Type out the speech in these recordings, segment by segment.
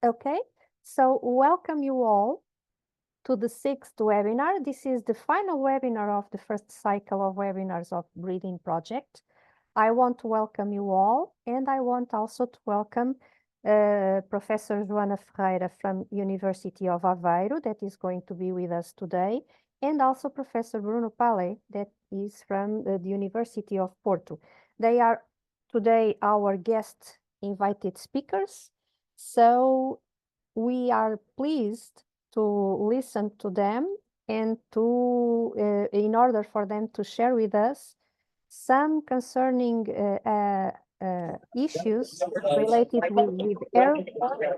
Okay, so welcome you all to the 6th webinar. This is the final webinar of the first cycle of webinars of Breathing Project. I want to welcome you all, and I want also to welcome Professor Joana Ferreira from University of Aveiro, that is going to be with us today, and also Professor Bruno Palley, that is from the University of Porto. They are today our guest invited speakers. So we are pleased to listen to them and to, in order for them to share with us some concerning issues related with air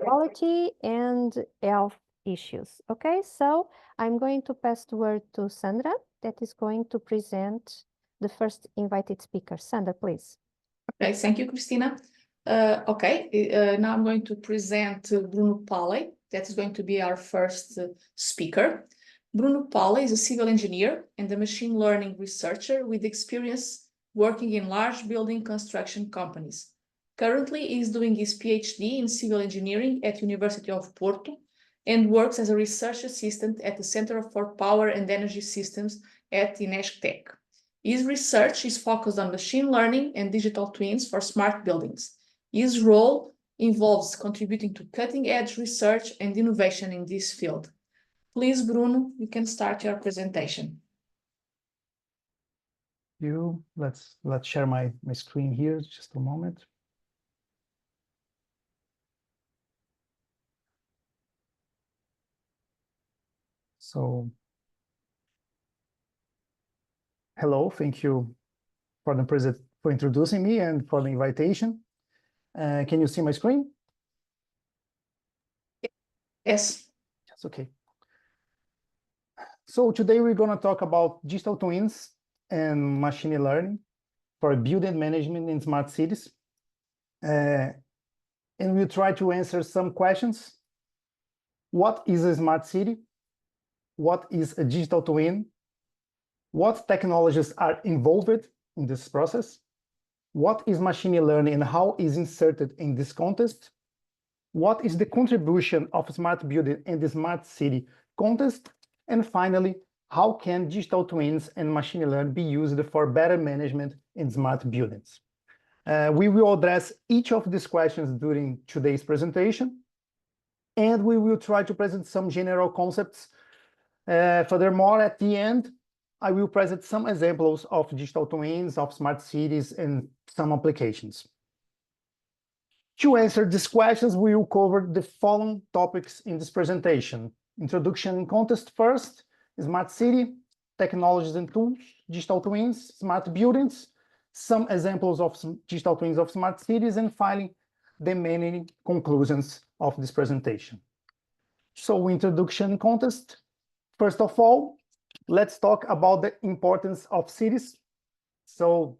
quality and health issues. Okay, so I'm going to pass the word to Sandra, that is going to present the first invited speaker. Sandra, please. Okay, thank you, Cristina. Now I'm going to present Bruno Palley. That is going to be our first speaker. Bruno Palley is a civil engineer and a machine learning researcher with experience working in large building construction companies. Currently, he is doing his PhD in civil engineering at University of Porto and works as a research assistant at the Center for Power and Energy Systems at INESC. His research is focused on machine learning and digital twins for smart buildings. His role involves contributing to cutting-edge research and innovation in this field. Please, Bruno, you can start your presentation. Let's share my screen here, just a moment. So, hello, thank you for introducing me and for the invitation. Can you see my screen? Yes. Yes, okay. So today we're going to talk about digital twins and machine learning for building management in smart cities. And we'll try to answer some questions. What is a smart city? What is a digital twin? What technologies are involved in this process? What is machine learning and how is inserted in this context? What is the contribution of smart building in the smart city context? And finally, how can digital twins and machine learning be used for better management in smart buildings? We will address each of these questions during today's presentation, and we will try to present some general concepts. Furthermore, at the end, I will present some examples of digital twins, of smart cities, and some applications. To answer these questions, we will cover the following topics in this presentation. Introduction and context first, smart city, technologies and tools, digital twins, smart buildings, some examples of digital twins of smart cities, and finally, the main conclusions of this presentation. So, introduction and context. First of all, let's talk about the importance of cities. So,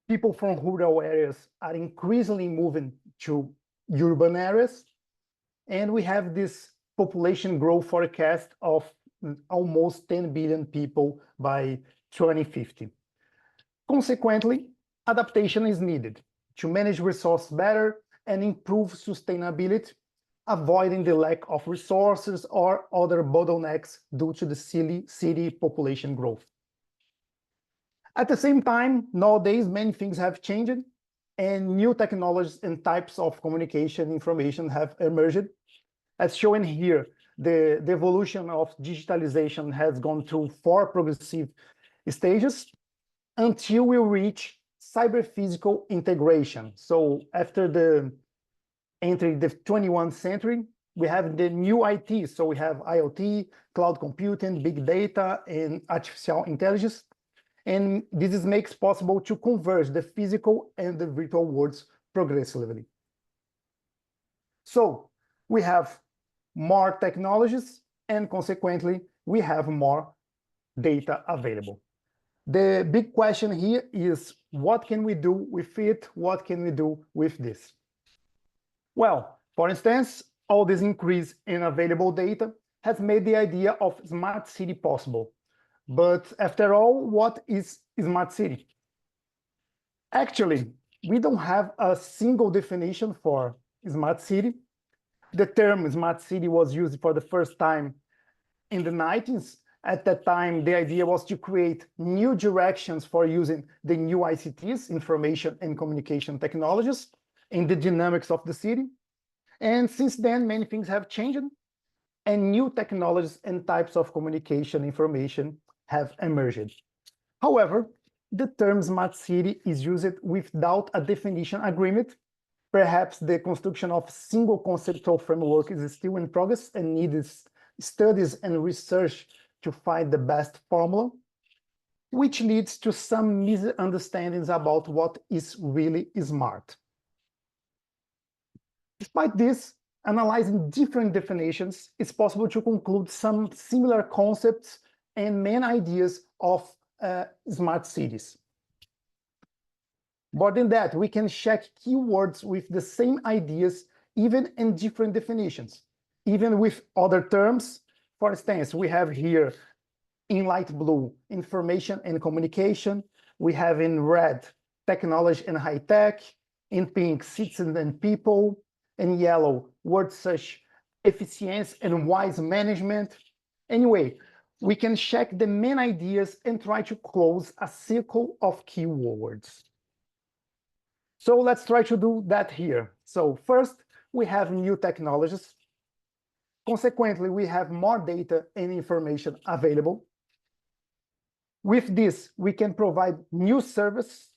people from rural areas are increasingly moving to urban areas, and we have this population growth forecast of almost 10 billion people by 2050. Consequently, adaptation is needed to manage resources better and improve sustainability, avoiding the lack of resources or other bottlenecks due to the city population growth. At the same time, nowadays, many things have changed and new technologies and types of communication information have emerged. As shown here, the evolution of digitalization has gone through 4 progressive stages until we reach cyber-physical integration. So after the entering the 21st century, we have the new IT. So we have IoT, cloud computing, big data, and artificial intelligence. And this makes possible to converge the physical and the virtual worlds progressively. So we have more technologies, and consequently, we have more data available. The big question here is, what can we do with it? What can we do with this? Well, for instance, all this increase in available data has made the idea of smart city possible. But after all, what is smart city? Actually, we don't have a single definition for smart city. The term smart city was used for the first time in the 90s. At that time, the idea was to create new directions for using the new ICTs, information and communication technologies, in the dynamics of the city. And since then, many things have changed, and new technologies and types of communication information have emerged. However, the term smart city is used without a definition agreement. Perhaps the construction of single conceptual framework is still in progress and needs studies and research to find the best formula, which leads to some misunderstandings about what is really smart. Despite this, analyzing different definitions, it's possible to conclude some similar concepts and main ideas of smart cities. More than that, we can check keywords with the same ideas, even in different definitions, even with other terms. For instance, we have here in light blue, information and communication. We have in red, technology and high tech. In pink, citizens and people. In yellow, words such efficiency and wise management. Anyway, we can check the main ideas and try to close a circle of keywords. So let's try to do that here. So first, we have new technologies. Consequently, we have more data and information available. With this, we can provide new service.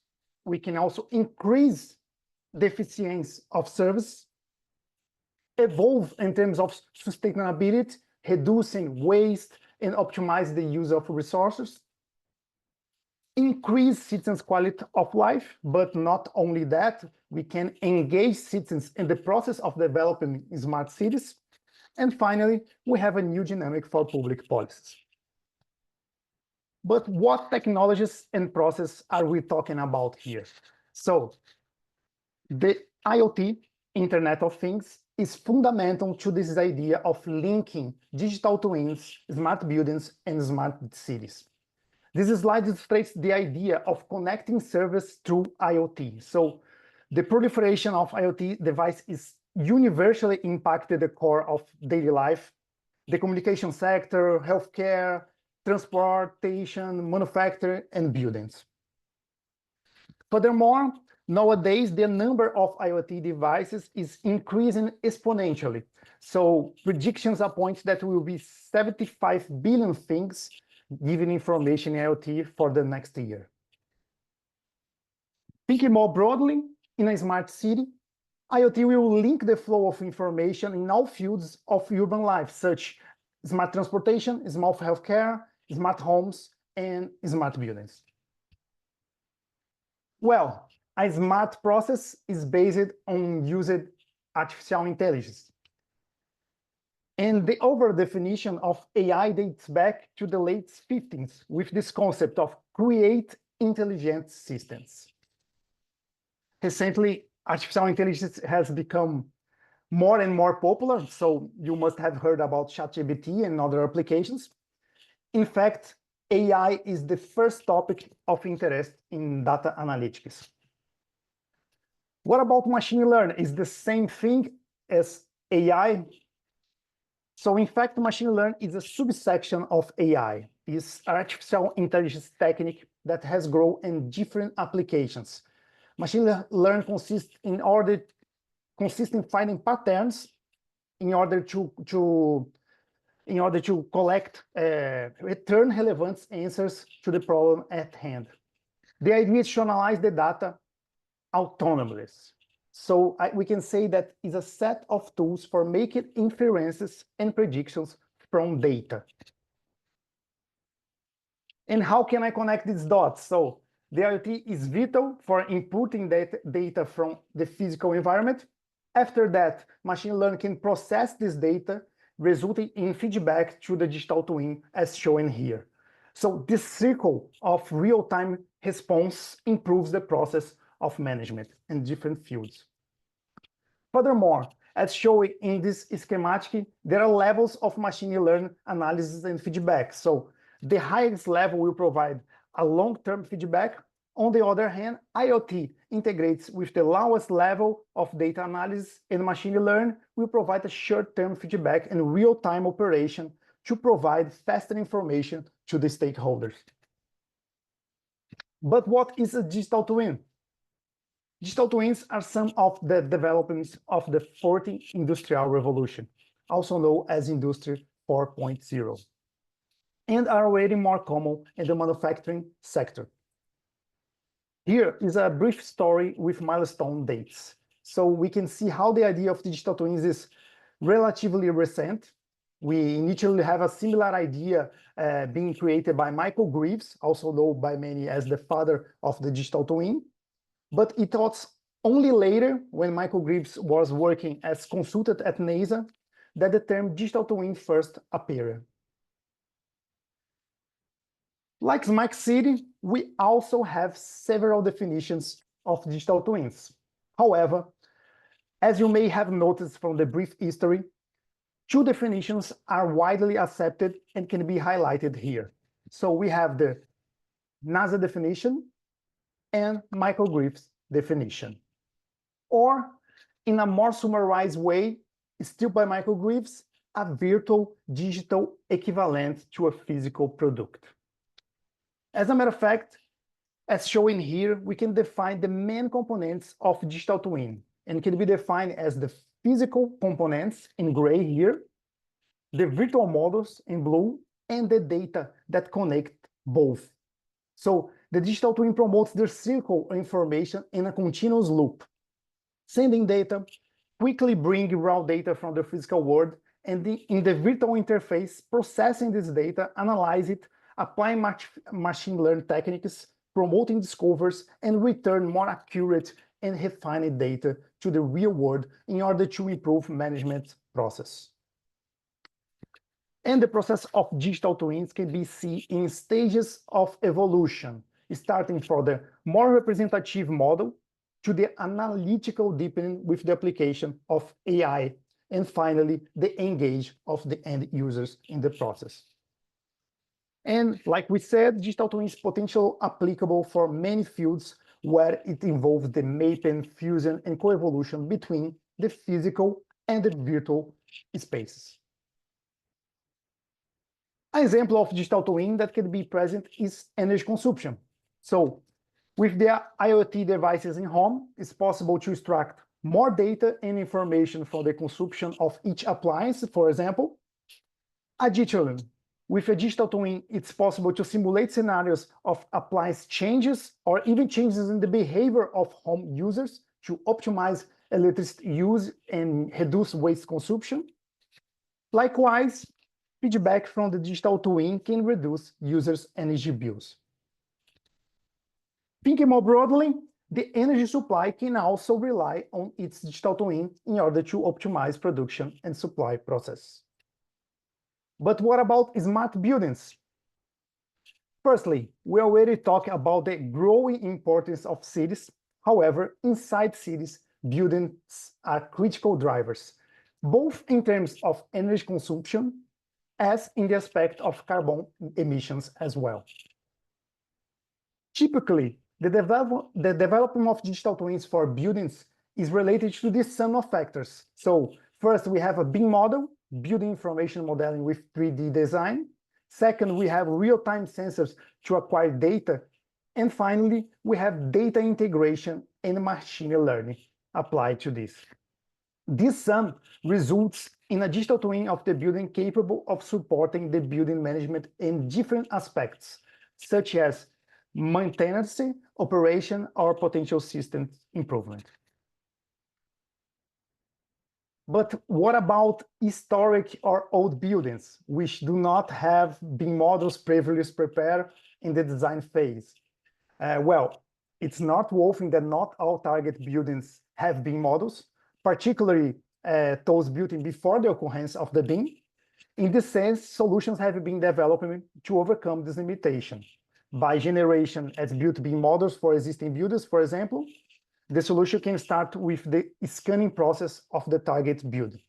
We can also increase the efficiency of service, evolve in terms of sustainability, reducing waste and optimize the use of resources, increase citizens' quality of life, but not only that, we can engage citizens in the process of developing smart cities. And finally, we have a new dynamic for public policies. But what technologies and process are we talking about here? So the IoT, Internet of Things, is fundamental to this idea of linking digital twins, smart buildings, and smart cities. This slide illustrates the idea of connecting service through IoT. So the proliferation of IoT devices is universally impacted the core of daily life, the communication sector, healthcare, transportation, manufacturing, and buildings. Furthermore, nowadays, the number of IoT devices is increasing exponentially. So predictions point that will be 75 billion things given information in IoT for the next year. Thinking more broadly, in a smart city, IoT will link the flow of information in all fields of urban life, such as smart transportation, smart healthcare, smart homes, and smart buildings. Well, a smart process is based on used artificial intelligence. And the over-definition of AI dates back to the late 50s with this concept of create intelligent systems. Recently, artificial intelligence has become more and more popular, so you must have heard about ChatGPT and other applications. In fact, AI is the first topic of interest in data analytics. What about machine learning? Is the same thing as AI? So in fact, machine learning is a subsection of AI. It's artificial intelligence technique that has grown in different applications. Machine learning consists in finding patterns in order to collect return relevant answers to the problem at hand. The idea is to analyze the data autonomously. So we can say that is a set of tools for making inferences and predictions from data. And how can I connect these dots? So the IoT is vital for inputting data from the physical environment. After that, machine learning can process this data, resulting in feedback to the digital twin as shown here. So this circle of real-time response improves the process of management in different fields. Furthermore, as shown in this schematic, there are levels of machine learning analysis and feedback. So the highest level will provide a long-term feedback, On the other hand, IoT integrates with the lowest level of data analysis, and machine learning will provide a short-term feedback and real-time operation to provide faster information to the stakeholders. But what is a digital twin? Digital twins are some of the developments of the fourth industrial revolution, also known as Industry 4.0, and are already more common in the manufacturing sector. Here is a brief story with milestone dates. So we can see how the idea of digital twins is relatively recent. We initially have a similar idea being created by Michael Greaves, also known by many as the father of the digital twin. But it was only later, when Michael Greaves was working as consultant at NASA, that the term digital twin first appeared. Like Smart City, we also have several definitions of digital twins. However, as you may have noticed from the brief history, two definitions are widely accepted and can be highlighted here. So we have the NASA definition and Michael Greaves' definition. Or, in a more summarized way, still by Michael Greaves, a virtual digital equivalent to a physical product. As a matter of fact, as shown here, we can define the main components of digital twin, and can be defined as the physical components in gray here, the virtual models in blue, and the data that connect both. So the digital twin promotes the circle of information in a continuous loop, sending data, quickly bringing raw data from the physical world, and in the virtual interface, processing this data, analyze it, applying machine learning techniques, promoting discoveries, and return more accurate and refined data to the real world in order to improve management process. And the process of digital twins can be seen in stages of evolution, starting from the more representative model to the analytical deepening with the application of AI, and finally, the engage of the end users in the process. And like we said, digital twin is potentially applicable for many fields where it involves the mapping, fusion, and coevolution between the physical and the virtual spaces. An example of digital twin that can be present is energy consumption. So with the IoT devices in home, it's possible to extract more data and information from the consumption of each appliance, for example. Additionally, with a digital twin, it's possible to simulate scenarios of appliance changes or even changes in the behavior of home users to optimize electricity use and reduce waste consumption. Likewise, feedback from the digital twin can reduce users' energy bills. Thinking more broadly, the energy supply can also rely on its digital twin in order to optimize production and supply process. But what about smart buildings? Firstly, we already talked about the growing importance of cities. However, inside cities, buildings are critical drivers, both in terms of energy consumption as in the aspect of carbon emissions as well. Typically, the development of digital twins for buildings is related to this sum of factors. So first, we have a BIM model, building information modeling with 3D design. Second, we have real-time sensors to acquire data. And finally, we have data integration and machine learning applied to this. This sum results in a digital twin of the building capable of supporting the building management in different aspects, such as maintenance, operation, or potential system improvement. But what about historic or old buildings, which do not have BIM models previously prepared in the design phase? Well, it's noteworthy that not all target buildings have BIM models, particularly those built in before the occurrence of the BIM. In this sense, solutions have been developed to overcome this limitation. By generation as built BIM models for existing buildings, for example, the solution can start with the scanning process of the target building.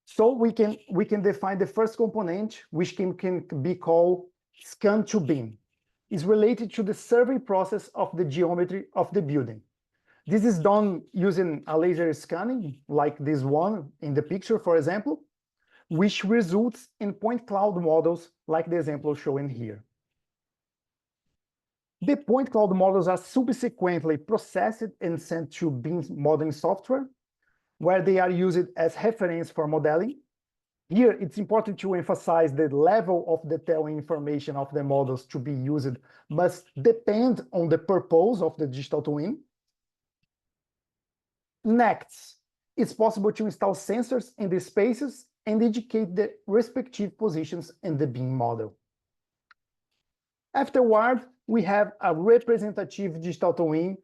So we can define the first component, which can be called scan to BIM. is related to the survey process of the geometry of the building. This is done using a laser scanning, like this one in the picture, for example, which results in point cloud models like the example shown here. The point cloud models are subsequently processed and sent to BIM modeling software, where they are used as reference for modeling. Here, it's important to emphasize the level of detail information of the models to be used must depend on the purpose of the digital twin. Next, it's possible to install sensors in the spaces and indicate the respective positions in the BIM model. Afterward, we have a representative digital twin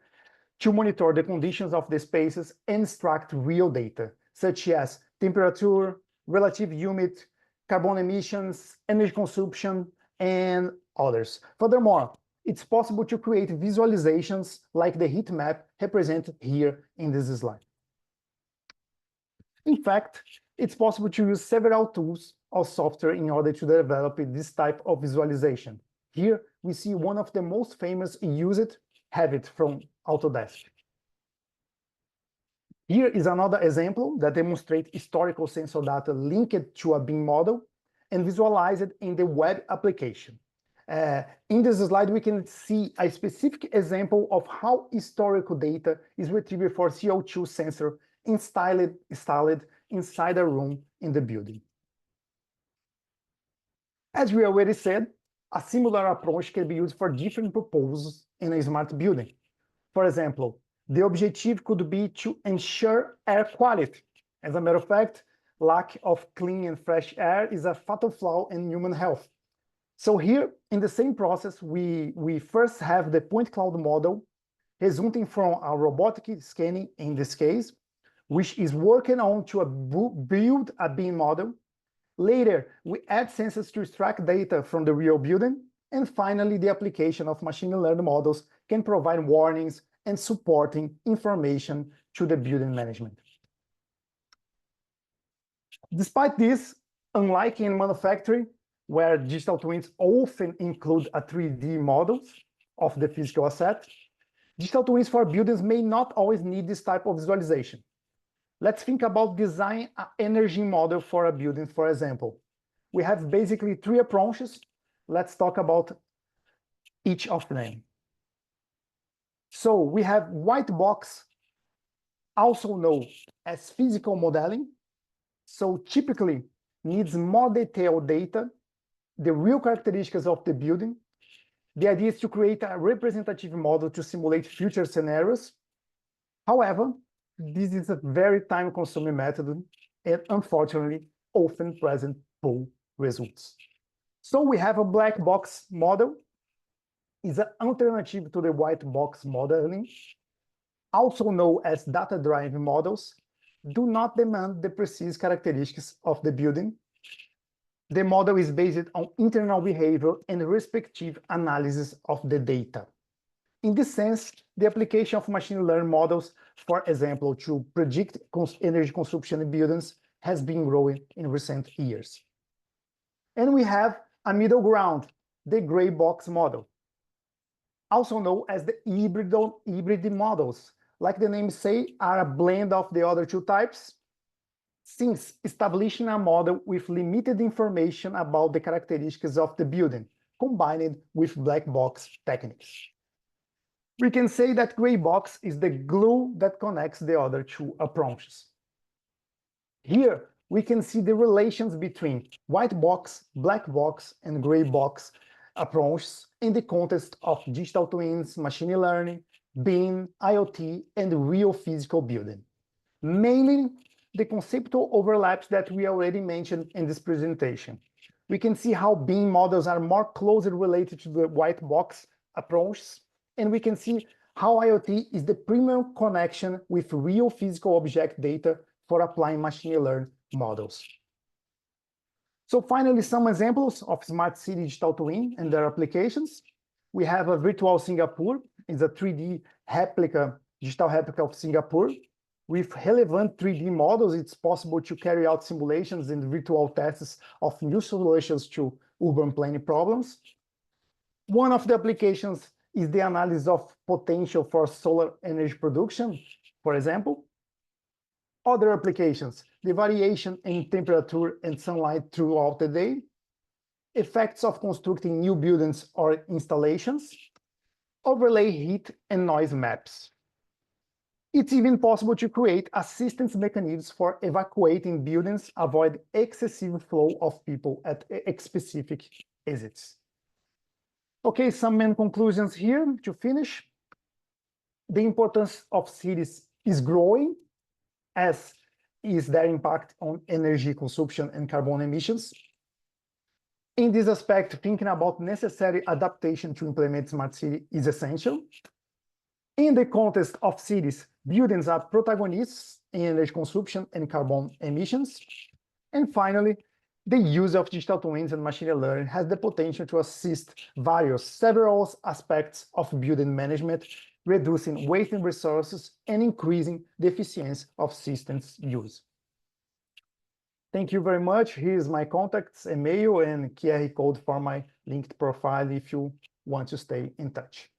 to monitor the conditions of the spaces and extract real data, such as temperature, relative humidity, carbon emissions, energy consumption, and others. Furthermore, it's possible to create visualizations like the heat map represented here in this slide. In fact, it's possible to use several tools or software in order to develop this type of visualization. Here, we see one of the most famous used, Revit from Autodesk. Here is another example that demonstrates historical sensor data linked to a BIM model and visualized in the web application. In this slide, we can see a specific example of how historical data is retrieved for CO2 sensor installed inside a room in the building. As we already said, a similar approach can be used for different purposes in a smart building. For example, the objective could be to ensure air quality. As a matter of fact, lack of clean and fresh air is a fatal flaw in human health. So here, in the same process, we first have the point cloud model resulting from a robotic scanning in this case, which is working on to build a BIM model. Later, we add sensors to extract data from the real building. And finally, the application of machine learning models can provide warnings and supporting information to the building management. Despite this, unlike in manufacturing, where digital twins often include a 3D models of the physical asset, digital twins for buildings may not always need this type of visualization. Let's think about design an energy model for a building, for example. We have basically three approaches. Let's talk about each of them. So we have white box, also known as physical modeling. So typically needs more detailed data, the real characteristics of the building. The idea is to create a representative model to simulate future scenarios. However, this is a very time-consuming method and unfortunately often present poor results. So we have a black box model. Is an alternative to the white box modeling, also known as data-driven models, do not demand the precise characteristics of the building. The model is based on internal behavior and respective analysis of the data. In this sense, the application of machine learning models, for example, to predict energy consumption in buildings, has been growing in recent years. And we have a middle ground, the gray box model, also known as the hybrid models. Like the name say, are a blend of the other two types, since establishing a model with limited information about the characteristics of the building, combined with black box techniques. We can say that gray box is the glue that connects the other two approaches. Here, we can see the relations between white box, black box, and gray box approaches in the context of digital twins, machine learning, BIM, IoT, and real physical building. Mainly the conceptual overlaps that we already mentioned in this presentation. We can see how BIM models are more closely related to the white box approaches, and we can see how IoT is the primary connection with real physical object data for applying machine learning models. So finally, some examples of smart city digital twin and their applications. We have a virtual Singapore. It's a 3D replica, digital replica of Singapore. With relevant 3D models, it's possible to carry out simulations and virtual tests of new solutions to urban planning problems. One of the applications is the analysis of potential for solar energy production, for example. Other applications, the variation in temperature and sunlight throughout the day, effects of constructing new buildings or installations, overlay heat and noise maps. It's even possible to create assistance mechanisms for evacuating buildings, avoid excessive flow of people at specific exits. Okay, some main conclusions here to finish. The importance of cities is growing, as is their impact on energy consumption and carbon emissions. In this aspect, thinking about necessary adaptation to implement smart city is essential. In the context of cities, buildings are protagonists in energy consumption and carbon emissions. And finally, the use of digital twins and machine learning has the potential to assist several aspects of building management, reducing wasting resources and increasing the efficiency of systems use. Thank you very much. Here's my contacts, email, and QR code for my linked profile if you want to stay in touch.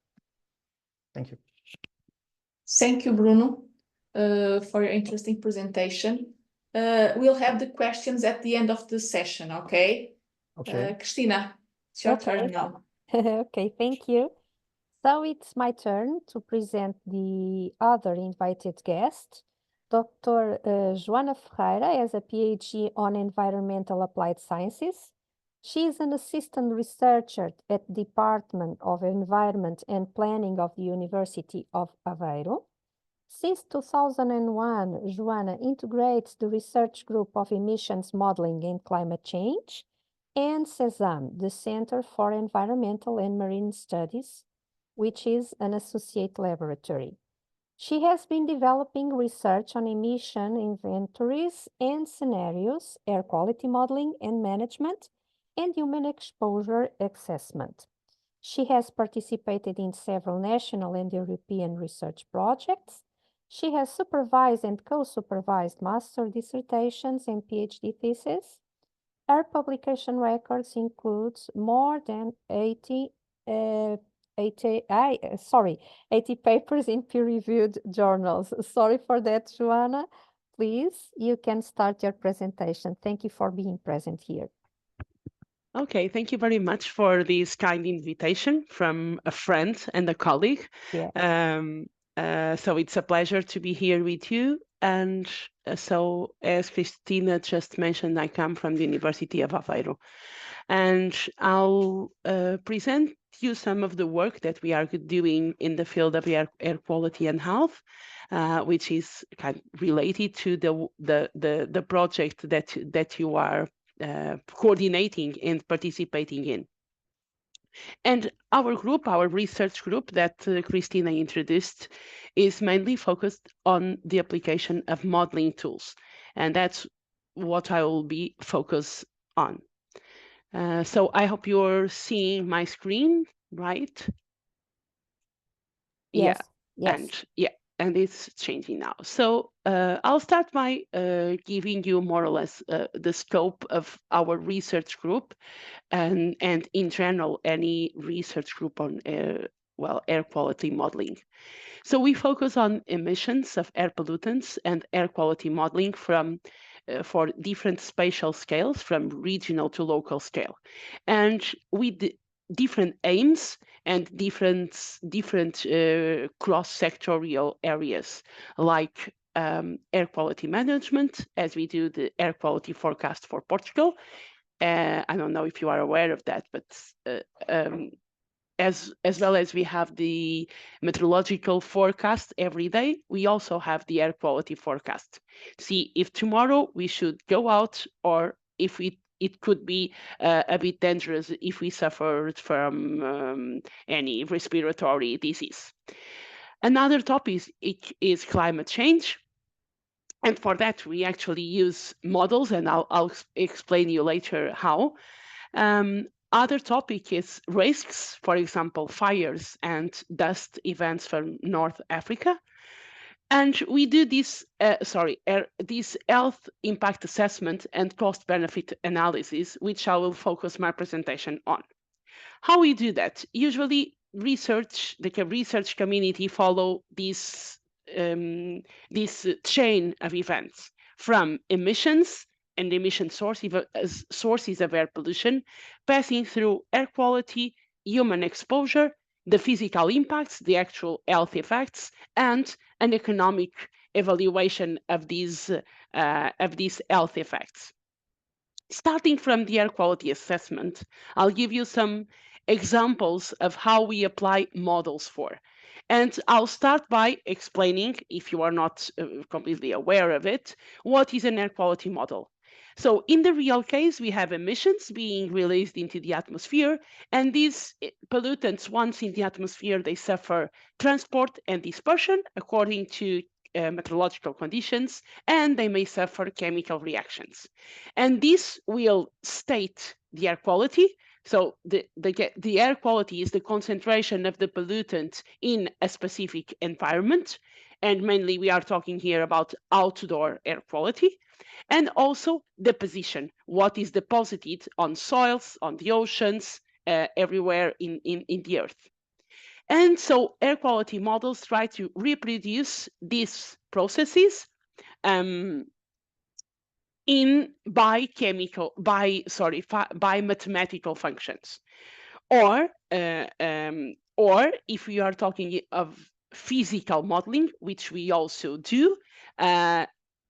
Thank you. Thank you, Bruno, for your interesting presentation. We'll have the questions at the end of the session, okay? Okay. Cristina, it's your turn now. Okay, thank you. So it's my turn to present the other invited guest. Dr. Joana Ferreira has a PhD on Environmental Applied Sciences. She is an assistant researcher at the Department of Environment and Planning of the University of Aveiro. Since 2001, Joana integrates the research group of emissions modeling and climate change and CESAM, the Center for Environmental and Marine Studies, which is an associate laboratory. She has been developing research on emission inventories and scenarios, air quality modeling and management, and human exposure assessment. She has participated in several national and European research projects. She has supervised and co-supervised master dissertations and PhD theses. Her publication records include more than 80 papers in peer-reviewed journals. Sorry for that, Joana. Please, you can start your presentation. Thank you for being present here. Okay, thank you very much for this kind invitation from a friend and a colleague. Yeah. So it's a pleasure to be here with you. And so, as Cristina just mentioned, I come from the University of Aveiro. And I'll present you some of the work that we are doing in the field of air quality and health, which is kind of related to the project that you are coordinating and participating in. And our group, our research group that Cristina introduced, is mainly focused on the application of modeling tools. And that's what I will be focused on. So I hope you're seeing my screen, right? Yes. Yeah. Yes. And it's changing now. So I'll start by giving you more or less the scope of our research group and in general, any research group on air quality modeling. So we focus on emissions of air pollutants and air quality modeling for different spatial scales, from regional to local scale. And with different aims and different cross-sectorial areas, like air quality management, as we do the air quality forecast for Portugal. I don't know if you are aware of that, but as well as we have the meteorological forecast every day, we also have the air quality forecast. See if tomorrow we should go out, or if it could be a bit dangerous if we suffered from any respiratory disease. Another topic is climate change. And for that, we actually use models, and I'll explain you later how. Other topic is risks, for example, fires and dust events from North Africa. And we do this health impact assessment and cost-benefit analysis, which I will focus my presentation on. How we do that? Usually the research community follow this chain of events from emissions and emission sources of air pollution, passing through air quality, human exposure, the physical impacts, the actual health effects, and an economic evaluation of these health effects. Starting from the air quality assessment, I'll give you some examples of how we apply models for. And I'll start by explaining, if you are not completely aware of it, what is an air quality model. So in the real case, we have emissions being released into the atmosphere, and these pollutants, once in the atmosphere, they suffer transport and dispersion according to meteorological conditions, and they may suffer chemical reactions. And this will state the air quality. So the air quality is the concentration of the pollutant in a specific environment. And mainly we are talking here about outdoor air quality. And also the position, what is deposited on soils, on the oceans, everywhere in the earth. And so air quality models try to reproduce these processes by mathematical functions. Or if we are talking of physical modeling, which we also do,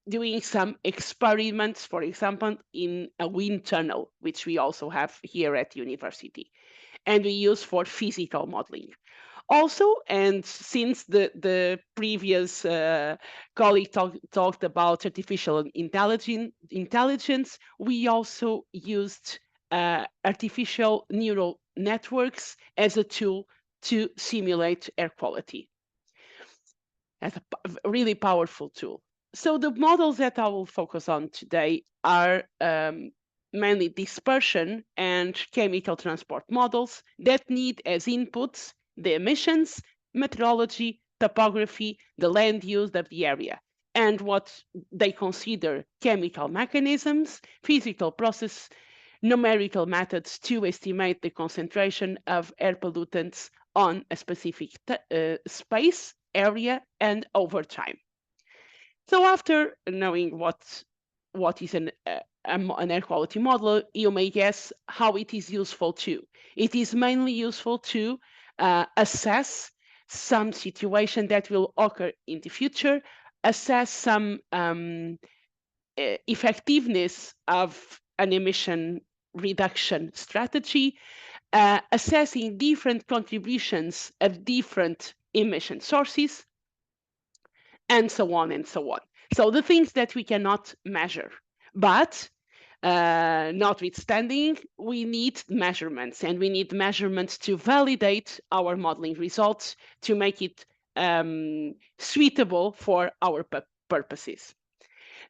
doing some experiments, for example, in a wind tunnel, which we also have here at university, and we use for physical modeling. Also, and since the previous colleague talked about artificial intelligence, we also used artificial neural networks as a tool to simulate air quality, as a really powerful tool. So the models that I will focus on today are mainly dispersion and chemical transport models that need as inputs the emissions, meteorology, topography, the land use of the area, and what they consider chemical mechanisms, physical process, numerical methods to estimate the concentration of air pollutants on a specific space, area, and over time. So after knowing what is an air quality model, you may guess how it is useful to. It is mainly useful to assess some situation that will occur in the future, assess some effectiveness of an emission reduction strategy, assessing different contributions of different emission sources, and so on and so on. So the things that we cannot measure, but notwithstanding, we need measurements, and we need measurements to validate our modeling results to make it suitable for our purposes.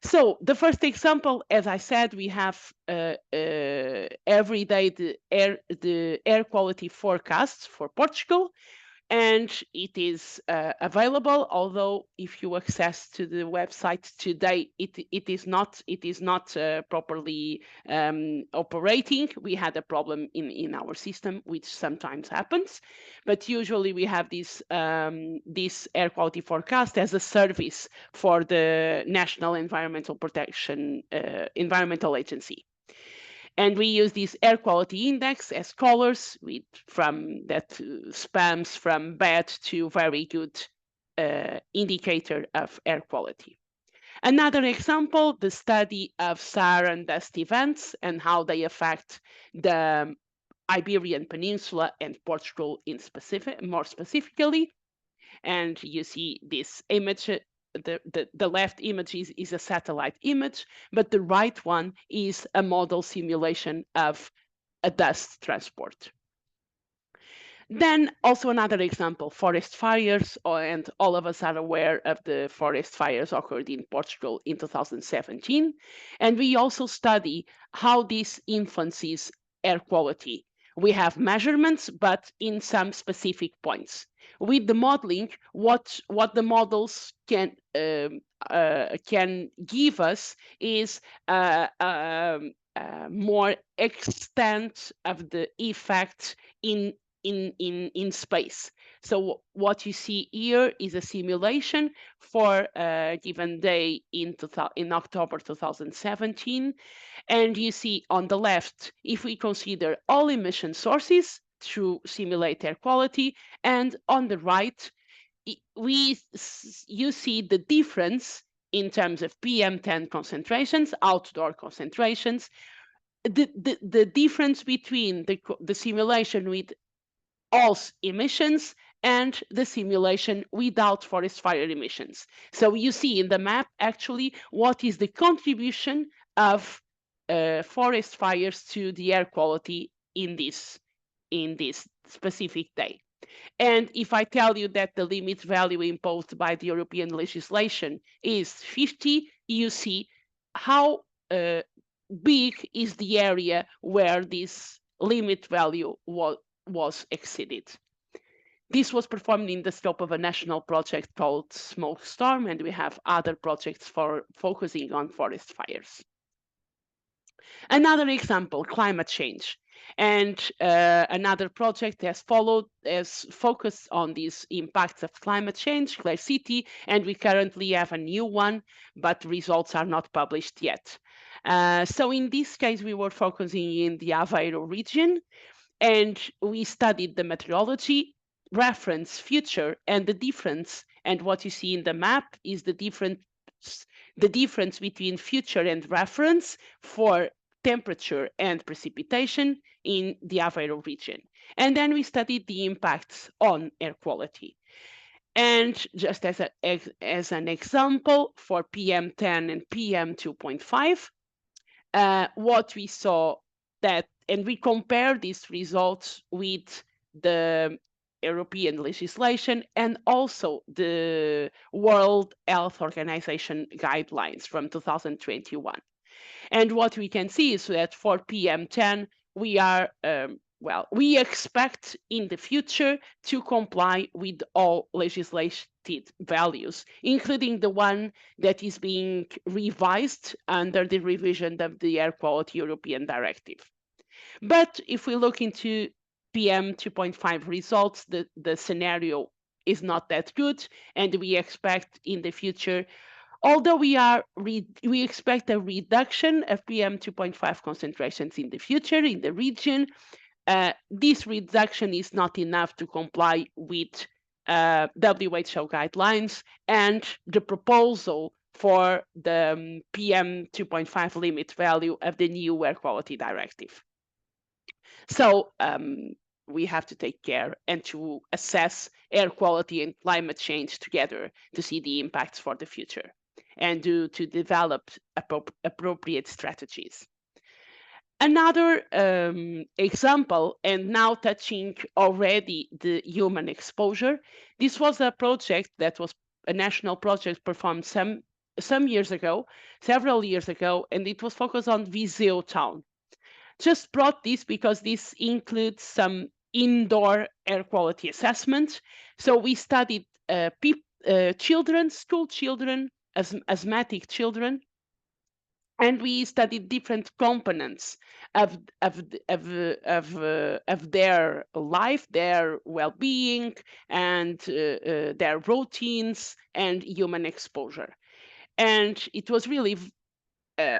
So the first example, as I said, we have every day the air quality forecasts for Portugal, and it is available. Although if you access to the website today, it is not properly operating. We had a problem in our system, which sometimes happens, but usually we have this air quality forecast as a service for the National Environmental Protection Environmental Agency. And we use this air quality index as colors that spans from bad to very good indicator of air quality. Another example, the study of Saharan dust events and how they affect the Iberian Peninsula and Portugal more specifically. And you see this image. The left image is a satellite image, but the right one is a model simulation of a dust transport. Then also another example, forest fires, and all of us are aware of the forest fires occurred in Portugal in 2017. And we also study how this influences air quality. We have measurements, but in some specific points. With the modeling, what the models can give us is more extent of the effect in space. So what you see here is a simulation for a given day in October 2017. And you see on the left, if we consider all emission sources to simulate air quality, and on the right, you see the difference in terms of PM10 concentrations, outdoor concentrations, the difference between the simulation with all emissions and the simulation without forest fire emissions. So you see in the map actually what is the contribution of forest fires to the air quality in this specific day. And if I tell you that the limit value imposed by the European legislation is 50, you see how big is the area where this limit value was exceeded. This was performed in the scope of a national project called Smoke Storm, and we have other projects for focusing on forest fires. Another example, climate change. And another project has focused on these impacts of climate change, Clare City, and we currently have a new one, but results are not published yet. So in this case, we were focusing in the Aveiro region, and we studied the meteorology, reference, future, and the difference. And what you see in the map is the difference between future and reference for temperature and precipitation in the Aveiro region. And then we studied the impacts on air quality. And just as an example, for PM10 and PM2.5, what we saw that, and we compare these results with the European legislation and also the World Health Organization guidelines from 2021. And what we can see is that for PM10, we are, we expect in the future to comply with all legislated values, including the one that is being revised under the revision of the Air Quality European Directive. But if we look into PM 2.5 results, the scenario is not that good, and we expect in the future, although we expect a reduction of PM 2.5 concentrations in the future in the region, this reduction is not enough to comply with WHO guidelines and the proposal for the PM 2.5 limit value of the new Air Quality Directive. So we have to take care and to assess air quality and climate change together to see the impacts for the future and to develop appropriate strategies. Another example, and now touching already the human exposure, this was a project that was a national project performed some years ago, several years ago, and it was focused on Viseu town. Just brought this because this includes some indoor air quality assessment. So we studied children, school children, asthmatic children, and we studied different components of their life, their well-being, and their routines and human exposure. And it was really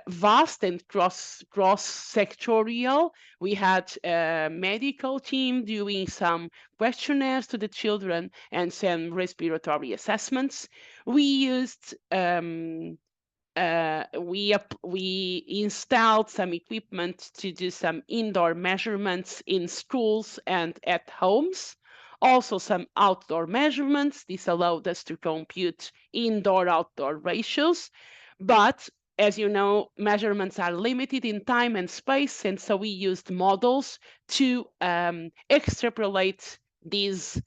vast and cross-sectorial. We had a medical team doing some questionnaires to the children and some respiratory assessments. We used we installed some equipment to do some indoor measurements in schools and at homes. Also some outdoor measurements. This allowed us to compute indoor-outdoor ratios. But as you know, measurements are limited in time and space, and so we used models to extrapolate this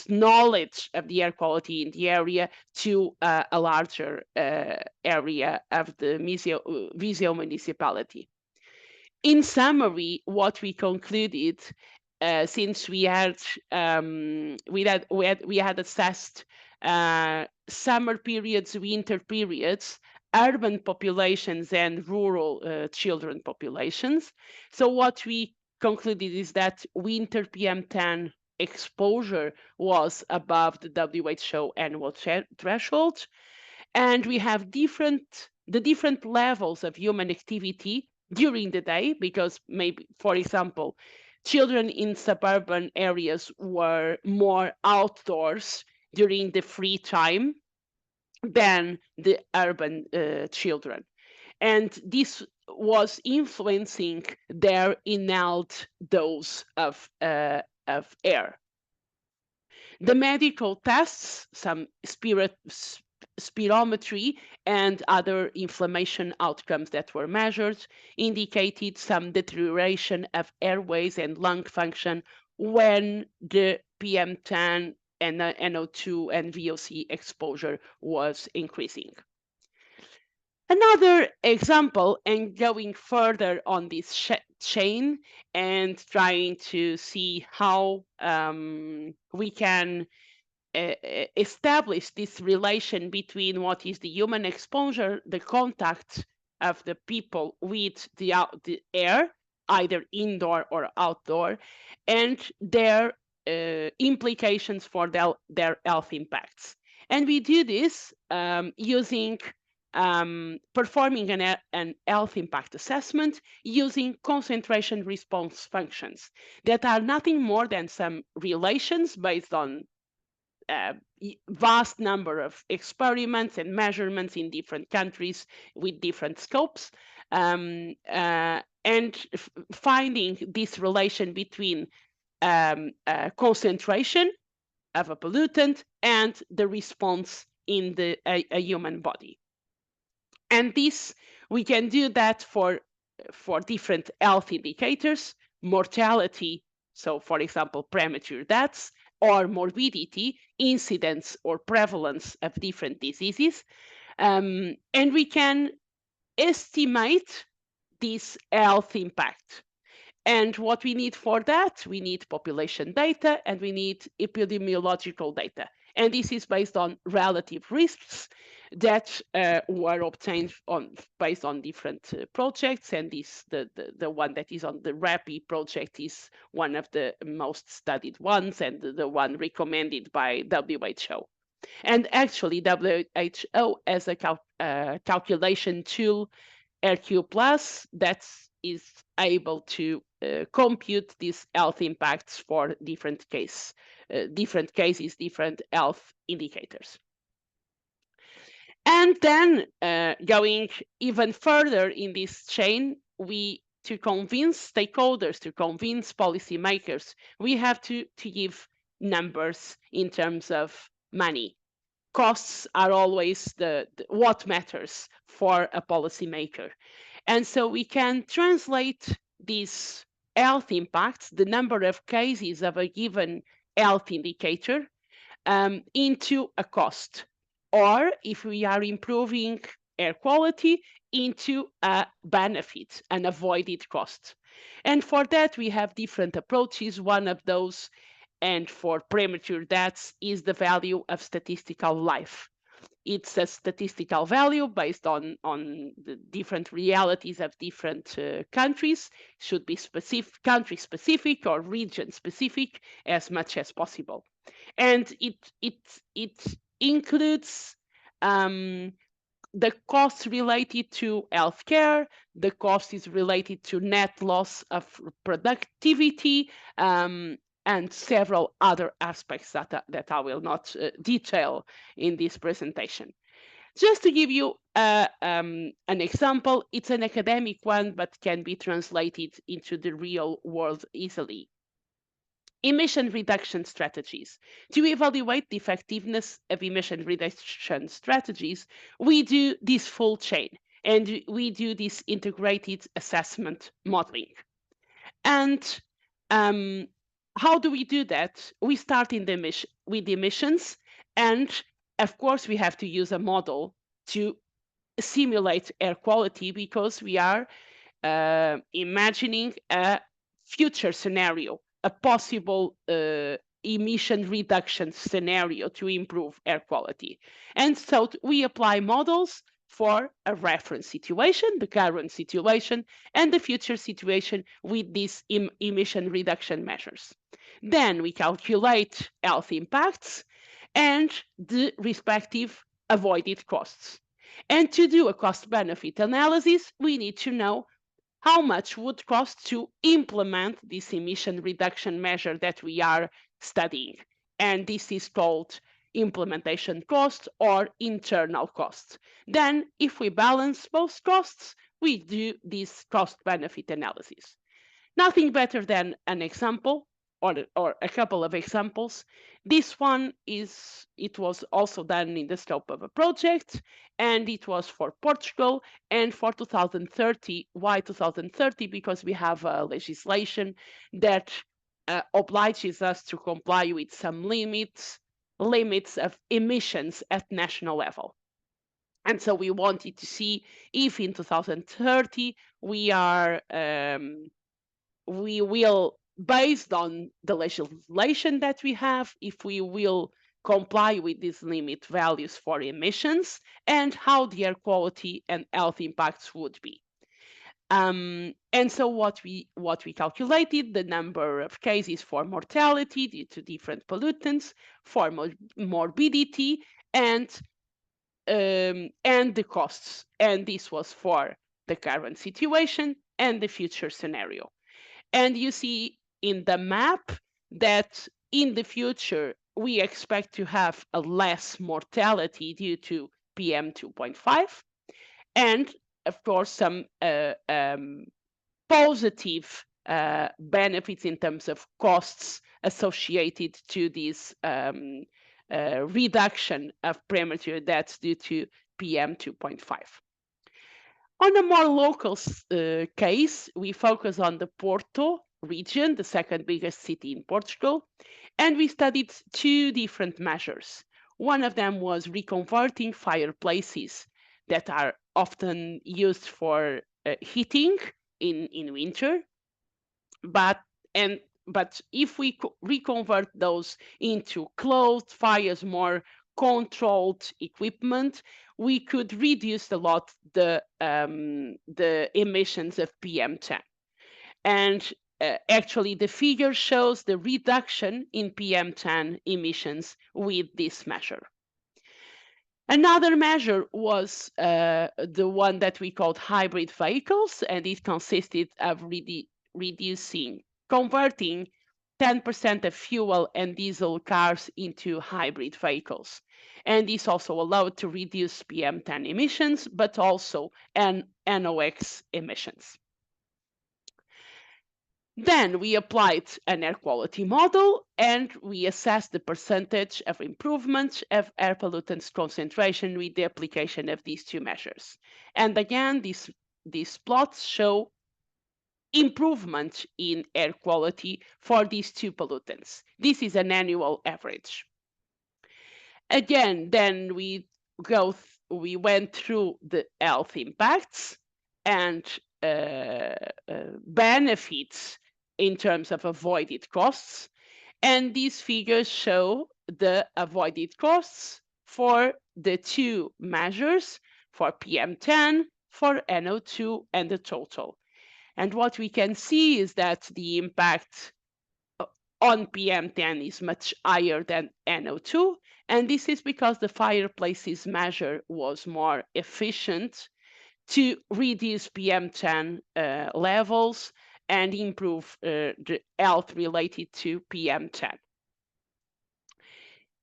knowledge of the air quality in the area to a larger area of the Viseu municipality. In summary, what we concluded, since we had assessed summer periods, winter periods, urban populations and rural children populations. So what we concluded is that winter PM10 exposure was above the WHO annual threshold, and we have the different levels of human activity during the day, because maybe, for example, children in suburban areas were more outdoors during the free time than the urban children. And this was influencing their inhaled dose of air. The medical tests, some spirometry and other inflammation outcomes that were measured, indicated some deterioration of airways and lung function when the PM10 and NO2 and VOC exposure was increasing. Another example, and going further on this chain and trying to see how we can establish this relation between what is the human exposure, the contact of the people with the air, either indoor or outdoor, and their implications for their health impacts. And we do this using performing an health impact assessment using concentration response functions that are nothing more than some relations based on vast number of experiments and measurements in different countries with different scopes, and finding this relation between concentration of a pollutant and the response in a human body. And this, we can do that for different health indicators, mortality, so for example, premature deaths, or morbidity, incidence or prevalence of different diseases. And we can estimate this health impact. And what we need for that, we need population data and we need epidemiological data. And this is based on relative risks that were obtained based on different projects. And the one that is on the RAPI project is one of the most studied ones and the one recommended by WHO. And actually, WHO has a calculation tool, RQ+, that is able to compute these health impacts for different cases, different health indicators. And then going even further in this chain, to convince stakeholders, to convince policymakers, we have to give numbers in terms of money. Costs are always what matters for a policymaker. And so we can translate these health impacts, the number of cases of a given health indicator, into a cost. Or if we are improving air quality, into a benefit, an avoided cost. And for that, we have different approaches. One of those, and for premature deaths, is the value of statistical life. It's a statistical value based on the different realities of different countries. Should be country specific or region specific as much as possible. And it includes the costs related to healthcare, the cost is related to net loss of productivity, and several other aspects that I will not detail in this presentation. Just to give you an example, it's an academic one, but can be translated into the real world easily. Emission reduction strategies. To evaluate the effectiveness of emission reduction strategies, we do this full chain, and we do this integrated assessment modeling. And how do we do that? We start with the emissions, and of course we have to use a model to simulate air quality, because we are imagining a future scenario, a possible emission reduction scenario to improve air quality. And so we apply models for a reference situation, the current situation, and the future situation with these emission reduction measures. Then we calculate health impacts and the respective avoided costs. And to do a cost-benefit analysis, we need to know how much would cost to implement this emission reduction measure that we are studying. And this is called implementation cost or internal cost. Then, if we balance both costs, we do this cost-benefit analysis. Nothing better than an example or a couple of examples. This one it was also done in the scope of a project, and it was for Portugal and for 2030. Why 2030? Because we have a legislation that obliges us to comply with some limits of emissions at national level. And so we wanted to see if in 2030 we will, based on the legislation that we have, if we will comply with these limit values for emissions and how the air quality and health impacts would be. And so what we calculated, the number of cases for mortality due to different pollutants, for morbidity, and the costs. And this was for the current situation and the future scenario. And you see in the map that in the future, we expect to have a less mortality due to PM 2.5, and of course, some positive benefits in terms of costs associated to this reduction of premature deaths due to PM 2.5. On a more local case, we focus on the Porto region, the second biggest city in Portugal, and we studied two different measures. One of them was reconverting fireplaces that are often used for heating in winter, but if we reconvert those into closed fires, more controlled equipment, we could reduce a lot the emissions of PM10. And actually, the figure shows the reduction in PM10 emissions with this measure. Another measure was the one that we called hybrid vehicles, and it consisted of converting 10% of fuel and diesel cars into hybrid vehicles. And this also allowed to reduce PM10 emissions, but also NOx emissions. Then we applied an air quality model, and we assessed the percentage of improvement of air pollutants concentration with the application of these two measures. And again, these plots show improvement in air quality for these two pollutants. This is an annual average. Again, then we went through the health impacts and benefits in terms of avoided costs. And these figures show the avoided costs for the two measures, for PM10, for NO2, and the total. And what we can see is that the impact on PM10 is much higher than NO2. And this is because the fireplaces measure was more efficient to reduce PM10 levels and improve the health related to PM10.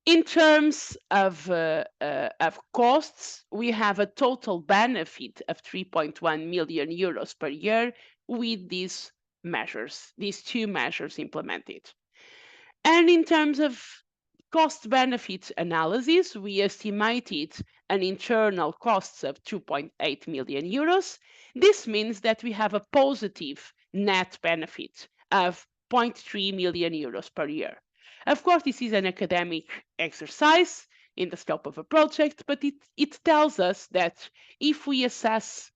In terms of costs, we have a total benefit of 3.1 million euros per year with these measures, these two measures implemented. And in terms of cost-benefit analysis, we estimated an internal cost of 2.8 million euros. This means that we have a positive net benefit of 0.3 million euros per year. Of course, this is an academic exercise in the scope of a project, but it tells us that if we assess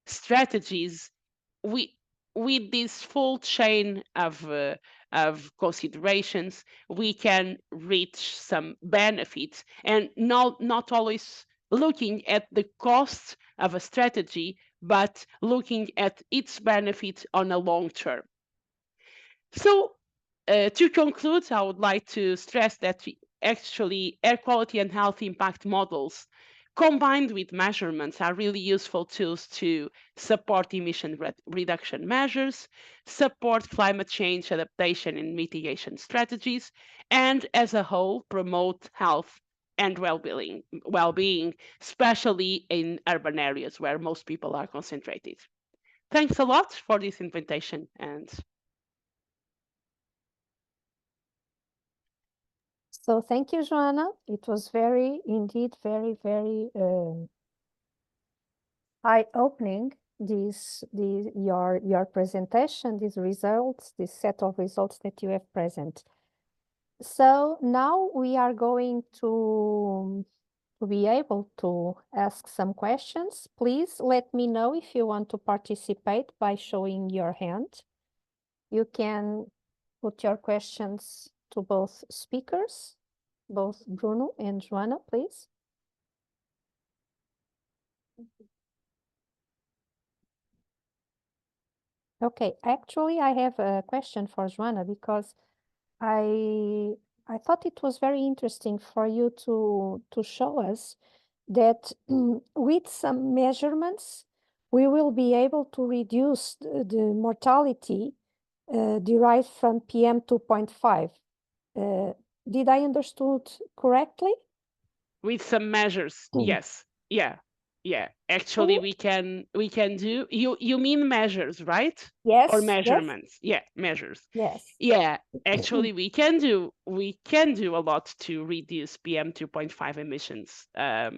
strategies with this full chain of considerations, we can reach some benefits, and not always looking at the cost of a strategy, but looking at its benefit on a long term. So to conclude, I would like to stress that actually air quality and health impact models combined with measurements are really useful tools to support emission reduction measures, support climate change adaptation and mitigation strategies, and as a whole promote health and well-being, especially in urban areas where most people are concentrated. Thanks a lot for this invitation, and So thank you, Joanna. It was indeed very eye-opening. Your presentation, these results, this set of results that you have present. So now we are going to be able to ask some questions. Please let me know if you want to participate by showing your hand. You can put your questions to both speakers, both Bruno and Joanna, please. Okay, actually, I have a question for Joanna because I thought it was very interesting for you to show us that with some measurements, we will be able to reduce the mortality derived from PM 2.5. Did I understood correctly? with some measures, yes, yeah. Actually, we can do. You mean measures, right? Yes. Or measurements? Yes. Yeah, measures. Yes. Yeah, actually, we can do a lot to reduce PM 2.5 emissions. I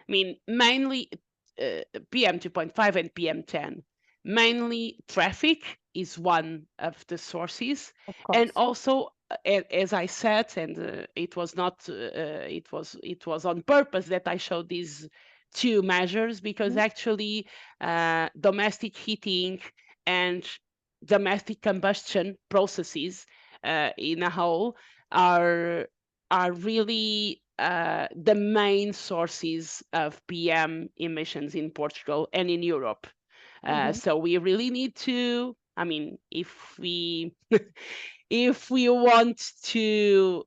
mean, mainly PM 2.5 and PM 10. Mainly traffic is one of the sources, and also, as I said, and it was not, it was on purpose that I showed these two measures, because actually domestic heating and domestic combustion processes in a whole are really the main sources of PM emissions in Portugal and in Europe. So we really need to, I mean, if we if we want to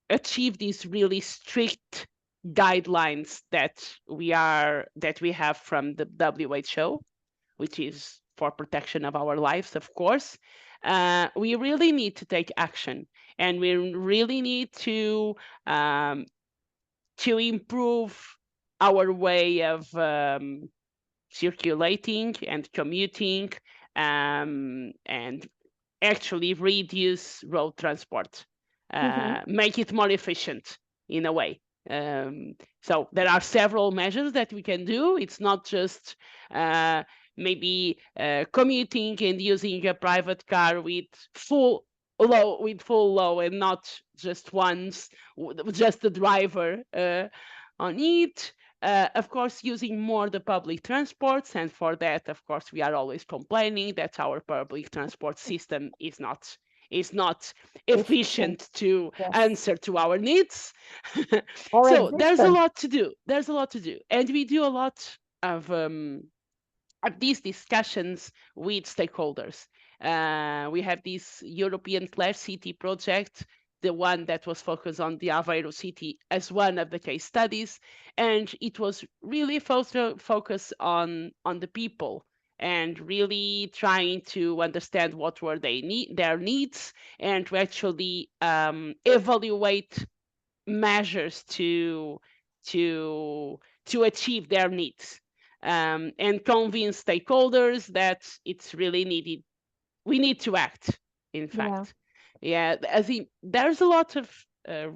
achieve these really strict guidelines that we have from the WHO, which is for protection of our lives, of course, we really need to take action, and we really need to improve our way of circulating and commuting, and actually reduce road transport, make it more efficient in a way. So there are several measures that we can do. It's not just maybe commuting and using a private car with full low and not just just the driver on it. Of course, using more the public transports, and for that, of course, we are always complaining that our public transport system is not efficient to answer to our needs. So there's a lot to do. And we do a lot of these discussions with stakeholders. We have this European/City project, the one that was focused on the Aveiro city as one of the case studies, and it was really focused on the people, and really trying to understand what were their needs, and to actually evaluate measures to achieve their needs, and convince stakeholders that it's really needed. We need to act, in fact. As in, there's a lot of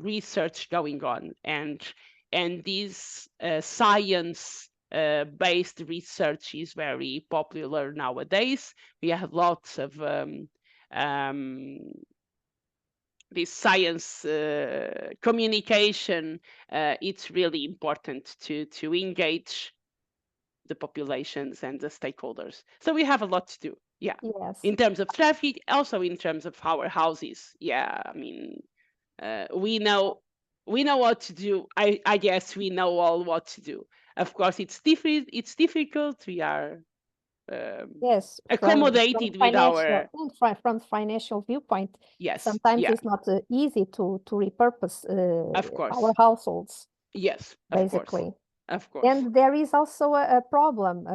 research going on, and this science based research is very popular nowadays. We have lots of this science communication. It's really important to engage the populations and the stakeholders. So we have a lot to do. Yes. In terms of traffic, also in terms of our houses. I mean, we know we know what to do. I guess we know all what to do. Of course, it's difficult. We are Yes, accommodated with our from financial viewpoint. yes. Sometimes Yeah, it's not easy to repurpose of course. our households. Yes, basically. Of course. And there is also a problem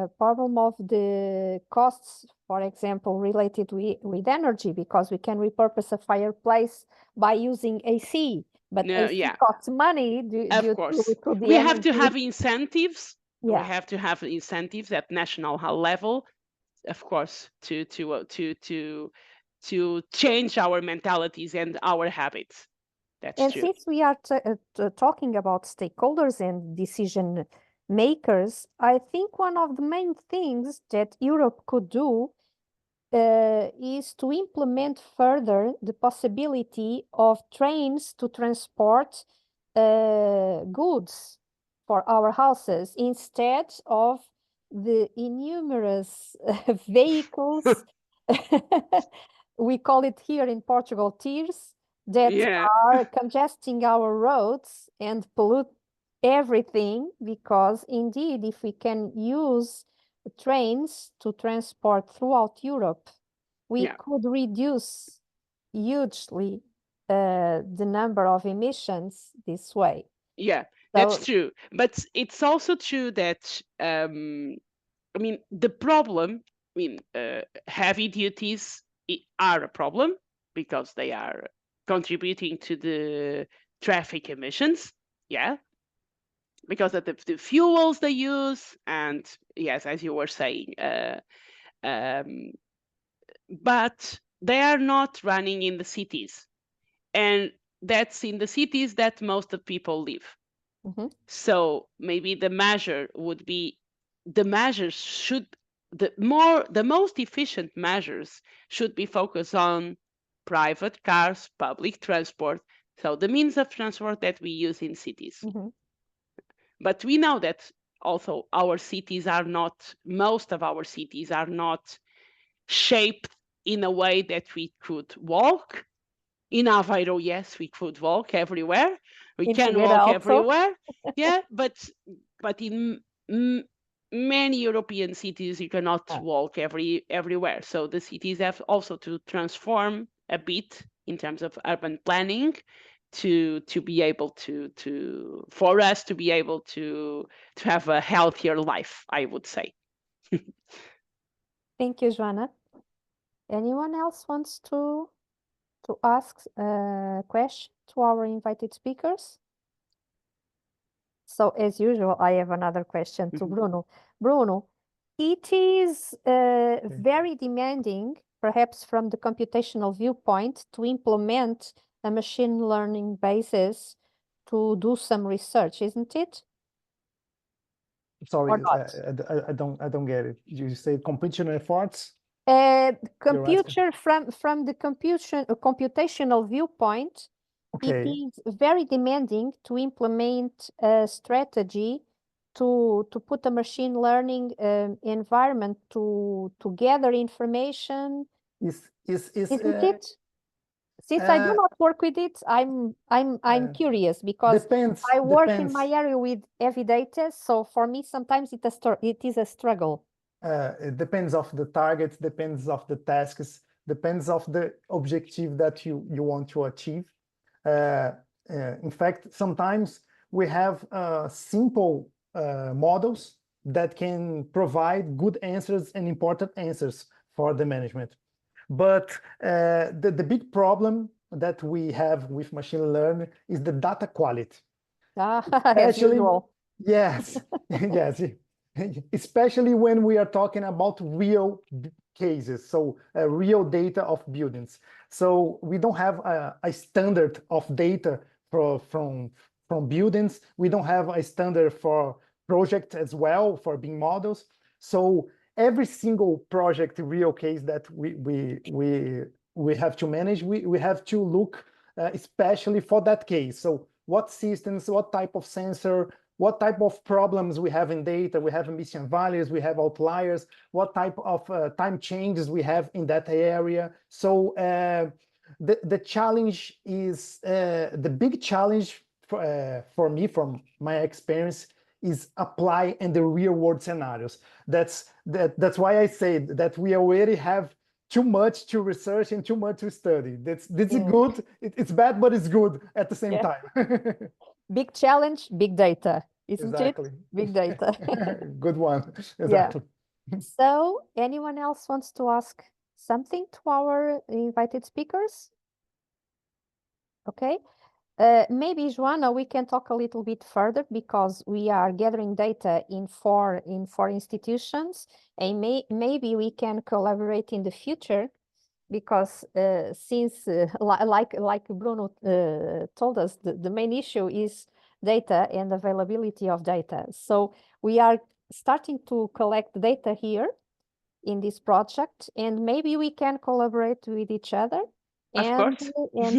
of the costs, for example, related with energy, because we can repurpose a fireplace by using AC, but No, AC yeah. costs money due Of course. to the We have to energy. have incentives. Yeah. We have to have incentives at national level, of course, to change our mentalities and our habits. That's And true. since we are talking about stakeholders and decision makers, I think one of the main things that Europe could do is to implement further the possibility of trains to transport goods for our houses instead of the innumerous vehicles. We call it here in Portugal tiers that Yeah. are congesting our roads and pollute everything, because indeed, if we can use trains to transport throughout Europe, we Yeah. could reduce hugely the number of emissions this way. Yeah, So- that's true. But it's also true that I mean, the problem, I mean, heavy duties are a problem because they are contributing to the traffic emissions. Yeah, because of the fuels they use, and yes, as you were saying, but they are not running in the cities, and that's in the cities that most of people live. Mhm. So maybe the measure would be, the most efficient measures should be focused on private cars, public transport, so the means of transport that we use in cities. Mhm. But we know that also most of our cities are not shaped in a way that we could walk. In Aveiro, yes, we could walk everywhere. We In can Figueira walk also. everywhere. Yeah, but in many European cities, you cannot walk everywhere. So the cities have also to transform a bit in terms of urban planning to be able for us to be able to have a healthier life, I would say. Thank you, Joanna. Anyone else wants to ask a question to our invited speakers? So as usual, I have another question to Bruno. Bruno, it is very demanding, perhaps from the computational viewpoint, to implement a machine learning basis to do some research, isn't it? Sorry, Or not? I don't get it. You say computational efforts? Computer from the computational viewpoint, Okay. it is very demanding to implement a strategy to put a machine learning environment to gather information. Isn't it? Since I do not work with it, I'm curious, because I work in my area with heavy data, so for me sometimes it is a struggle. It depends of the targets, depends of the tasks, depends of the objective that you want to achieve. In fact, sometimes we have simple models that can provide good answers and important answers for the management. But the big problem that we have with machine learning is the data quality. As usual. Yes, yes. Especially when we are talking about real cases, so real data of buildings. So we don't have a standard of data from buildings. We don't have a standard for projects as well, for BIM models. So every single project real case that we have to manage, we have to look especially for that case. So what systems, what type of sensor, what type of problems we have in data, we have emission values, we have outliers, what type of time changes we have in that area. So the challenge is, the big challenge for me, from my experience, is apply in the real world scenarios. That's why I say that we already have too much to research and too much to study. This is good. It's bad, but it's good at the same time. Big challenge, big data, isn't Exactly. it? Big data. Good one. Exactly. So, anyone else wants to ask something to our invited speakers? Okay. Maybe, Joanna, we can talk a little bit further because we are gathering data in four institutions, and maybe we can collaborate in the future because since, like Bruno told us, the main issue is data and availability of data. So we are starting to collect data here in this project, and maybe we can collaborate with each other and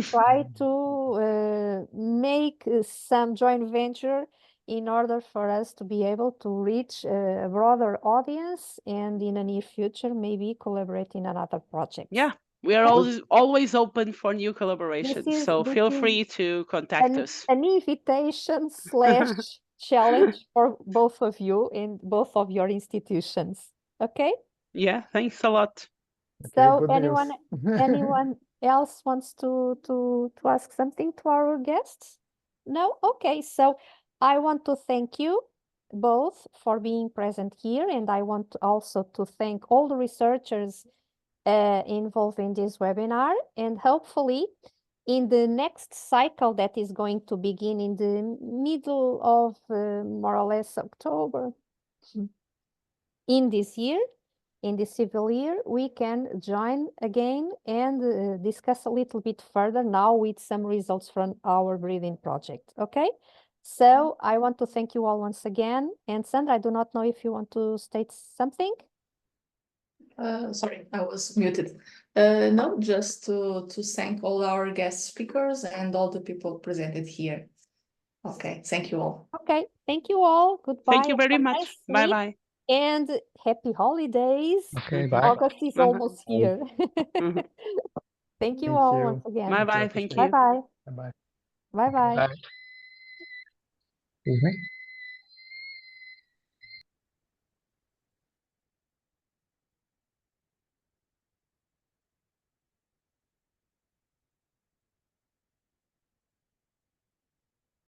try to make some joint venture in order for us to be able to reach a broader audience, and in the near future maybe collaborate in another project. Yeah, we are always open for new collaborations, so feel free to contact us. An invitation / challenge for both of you in both of your institutions. Okay? Yeah, thanks a lot. So anyone else wants to ask something to our guests? No? Okay, so I want to thank you both for being present here, and I want also to thank all the researchers involved in this webinar, and hopefully in the next cycle that is going to begin in the middle of more or less October in this year, in the civil year, we can join again and discuss a little bit further now with some results from our breathing project. Okay, so I want to thank you all once again. And Sandra, I do not know if you want to state something. Sorry, I was muted. No, just to thank all our guest speakers and all the people presented here. Okay, thank you all. Okay, thank you all. Goodbye. Thank you very much. Bye-bye. And happy holidays. Okay, bye. August is almost here. Thank you all once again. Bye-bye. Thank you. Bye-bye. Bye-bye. Bye-bye. Excuse me.